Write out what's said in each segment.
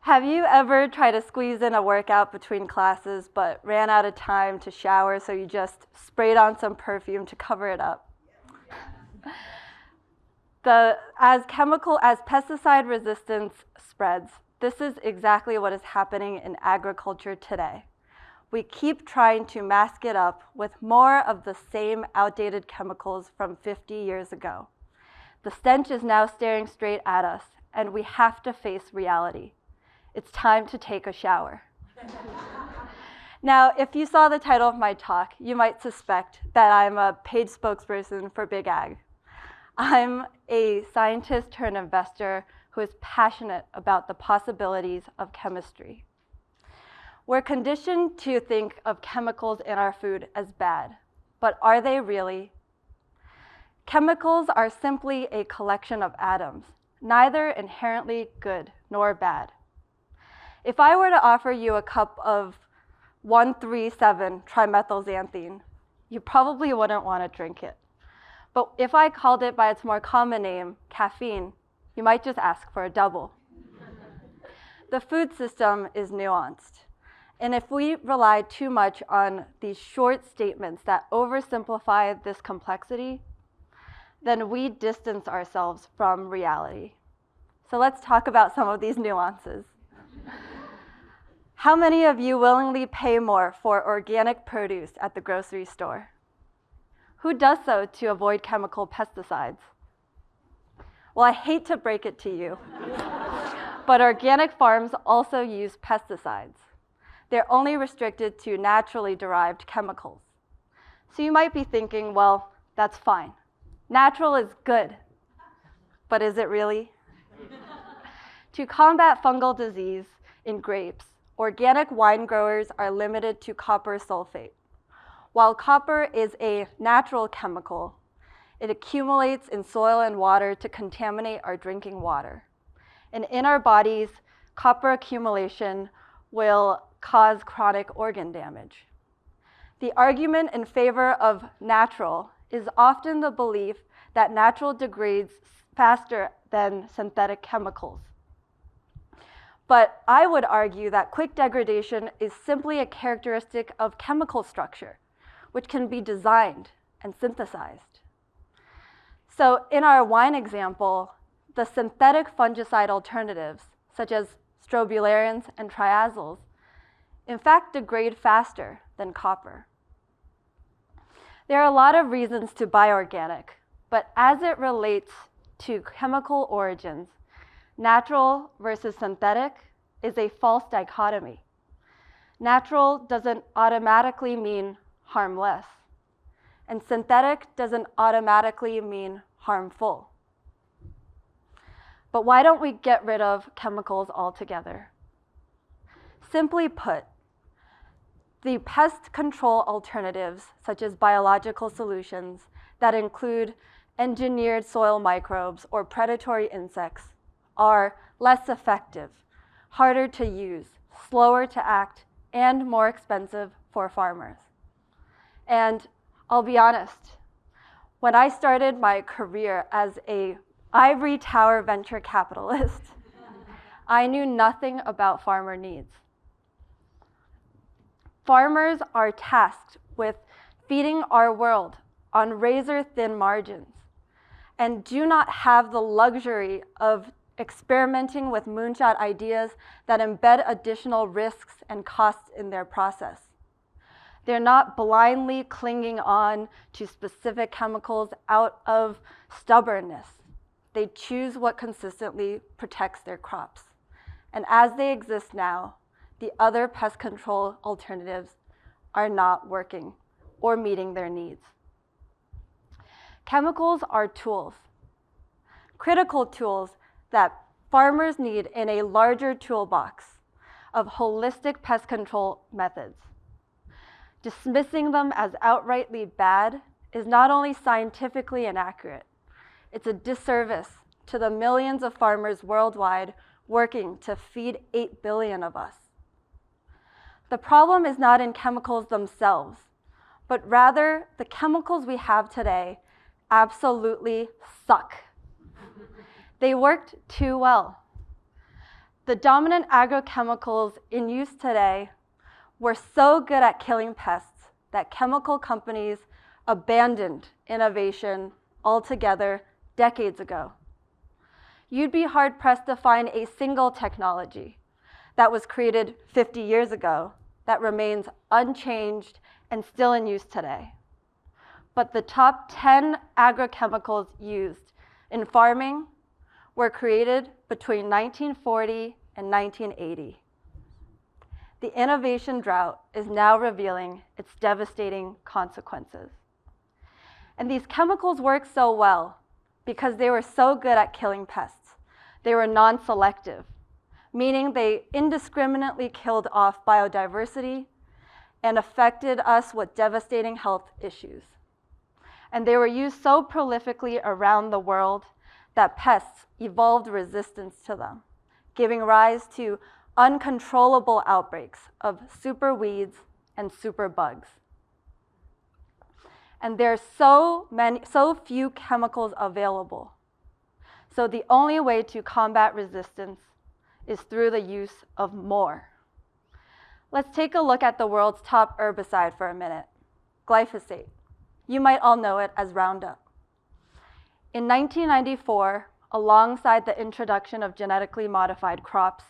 Have you ever tried to squeeze in a workout between classes but ran out of time to shower, so you just sprayed on some perfume to cover it up? As pesticide resistance spreads, this is exactly what is happening in agriculture today. We keep trying to mask it up with more of the same outdated chemicals from 50 years ago. The stench is now staring straight at us, and we have to face reality. It's time to take a shower. Now, if you saw the title of my talk, you might suspect that I'm a paid spokesperson for Big Ag. I'm a scientist turned investor who is passionate about the possibilities of chemistry. We're conditioned to think of chemicals in our food as bad, but are they really? Chemicals are simply a collection of atoms, neither inherently good nor bad. If I were to offer you a cup of 1,3,7-trimethylxanthine, you probably wouldn't want to drink it. But if I called it by its more common name, caffeine, you might just ask for a double. The food system is nuanced. And if we rely too much on these short statements that oversimplify this complexity, then we distance ourselves from reality. So let's talk about some of these nuances. How many of you willingly pay more for organic produce at the grocery store? Who does so to avoid chemical pesticides? Well, I hate to break it to you, but organic farms also use pesticides. They're only restricted to naturally derived chemicals. So you might be thinking, well, that's fine. Natural is good, but is it really? To combat fungal disease in grapes, organic wine growers are limited to copper sulfate. While copper is a natural chemical, it accumulates in soil and water to contaminate our drinking water. And in our bodies, copper accumulation will cause chronic organ damage. The argument in favor of natural is often the belief that natural degrades faster than synthetic chemicals. But I would argue that quick degradation is simply a characteristic of chemical structure, which can be designed and synthesized. So in our wine example, the synthetic fungicide alternatives, such as strobilurins and triazoles, in fact degrade faster than copper. There are a lot of reasons to buy organic, but as it relates to chemical origins, natural versus synthetic is a false dichotomy. Natural doesn't automatically mean harmless, and synthetic doesn't automatically mean harmful. But why don't we get rid of chemicals altogether? Simply put, the pest control alternatives, such as biological solutions that include engineered soil microbes or predatory insects, are less effective, harder to use, slower to act, and more expensive for farmers. And I'll be honest, when I started my career as an ivory tower venture capitalist, I knew nothing about farmer needs. Farmers are tasked with feeding our world on razor-thin margins and do not have the luxury of experimenting with moonshot ideas that embed additional risks and costs in their process. They're not blindly clinging on to specific chemicals out of stubbornness. They choose what consistently protects their crops. And as they exist now, the other pest control alternatives are not working or meeting their needs. Chemicals are tools, critical tools that farmers need in a larger toolbox of holistic pest control methods. Dismissing them as outrightly bad is not only scientifically inaccurate, it's a disservice to the millions of farmers worldwide working to feed 8 billion of us. The problem is not in chemicals themselves, but rather the chemicals we have today absolutely suck. They worked too well. The dominant agrochemicals in use today were so good at killing pests that chemical companies abandoned innovation altogether decades ago. You'd be hard-pressed to find a single technology that was created 50 years ago that remains unchanged and still in use today. But the top 10 agrochemicals used in farming were created between 1940 and 1980. The innovation drought is now revealing its devastating consequences. And these chemicals work so well because they were so good at killing pests. They were non-selective, meaning they indiscriminately killed off biodiversity and affected us with devastating health issues. And they were used so prolifically around the world that pests evolved resistance to them, giving rise to uncontrollable outbreaks of super weeds and super bugs. And there's so few chemicals available. So the only way to combat resistance is through the use of more. Let's take a look at the world's top herbicide for a minute, glyphosate. You might all know it as Roundup. In 1994, alongside the introduction of genetically modified crops,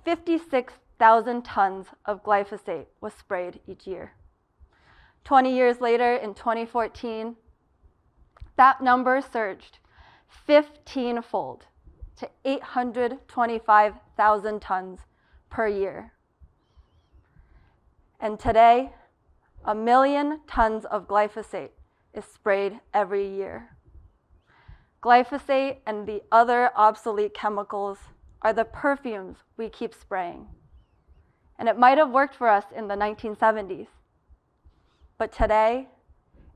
56,000 tons of glyphosate was sprayed each year. 20 years later, in 2014, that number surged 15-fold to 825,000 tons per year. And today, 1 million tons of glyphosate is sprayed every year. Glyphosate and the other obsolete chemicals are the perfumes we keep spraying. And it might have worked for us in the 1970s. But today,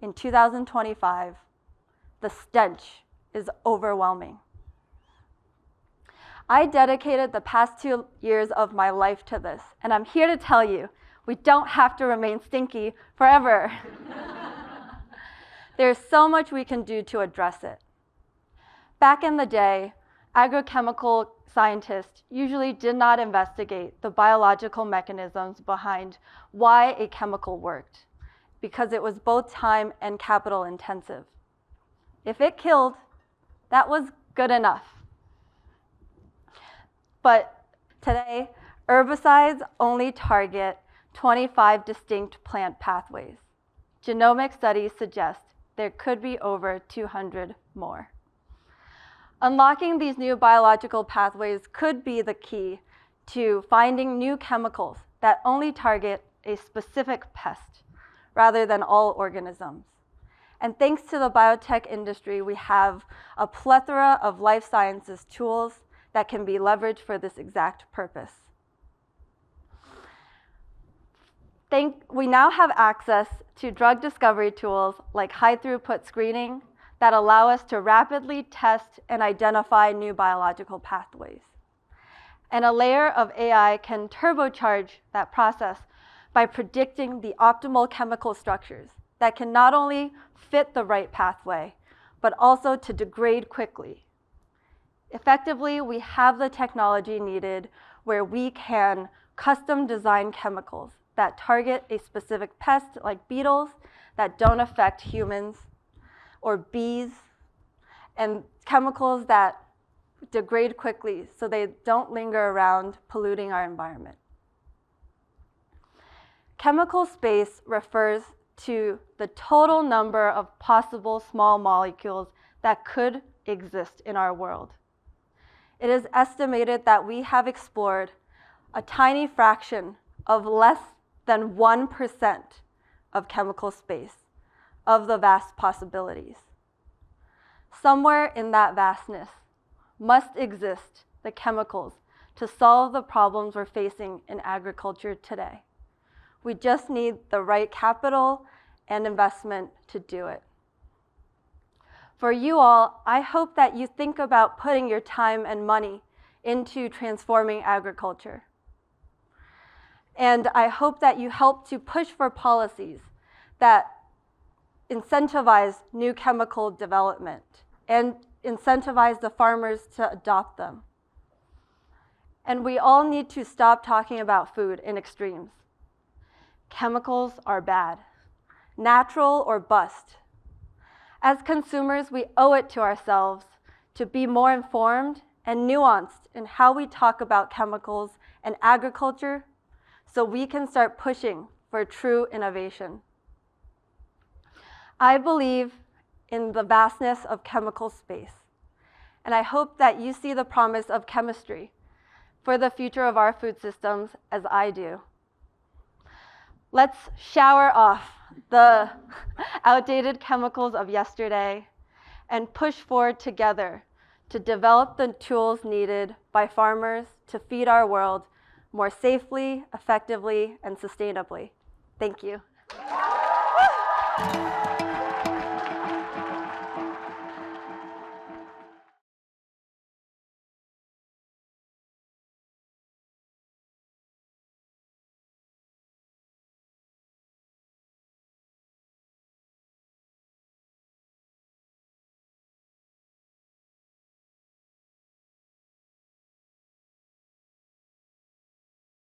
in 2025, the stench is overwhelming. I dedicated the past 2 years of my life to this, and I'm here to tell you, we don't have to remain stinky forever. There's so much we can do to address it. Back in the day, agrochemical scientists usually did not investigate the biological mechanisms behind why a chemical worked, because it was both time and capital intensive. If it killed, that was good enough. But today, herbicides only target 25 distinct plant pathways. Genomic studies suggest there could be over 200 more. Unlocking these new biological pathways could be the key to finding new chemicals that only target a specific pest rather than all organisms. And thanks to the biotech industry, we have a plethora of life sciences tools that can be leveraged for this exact purpose. We now have access to drug discovery tools like high-throughput screening that allow us to rapidly test and identify new biological pathways. And a layer of AI can turbocharge that process by predicting the optimal chemical structures that can not only fit the right pathway, but also to degrade quickly. Effectively, we have the technology needed where we can custom design chemicals that target a specific pest like beetles that don't affect humans, or bees, and chemicals that degrade quickly so they don't linger around polluting our environment. Chemical space refers to the total number of possible small molecules that could exist in our world. It is estimated that we have explored a tiny fraction of less than 1% of chemical space of the vast possibilities. Somewhere in that vastness must exist the chemicals to solve the problems we're facing in agriculture today. We just need the right capital and investment to do it. For you all, I hope that you think about putting your time and money into transforming agriculture. And I hope that you help to push for policies that incentivize new chemical development and incentivize the farmers to adopt them. And we all need to stop talking about food in extremes. Chemicals are bad. Natural or bust. As consumers, we owe it to ourselves to be more informed and nuanced in how we talk about chemicals and agriculture so we can start pushing for true innovation. I believe in the vastness of chemical space, and I hope that you see the promise of chemistry for the future of our food systems as I do. Let's shower off the outdated chemicals of yesterday and push forward together to develop the tools needed by farmers to feed our world more safely, effectively, and sustainably. Thank you.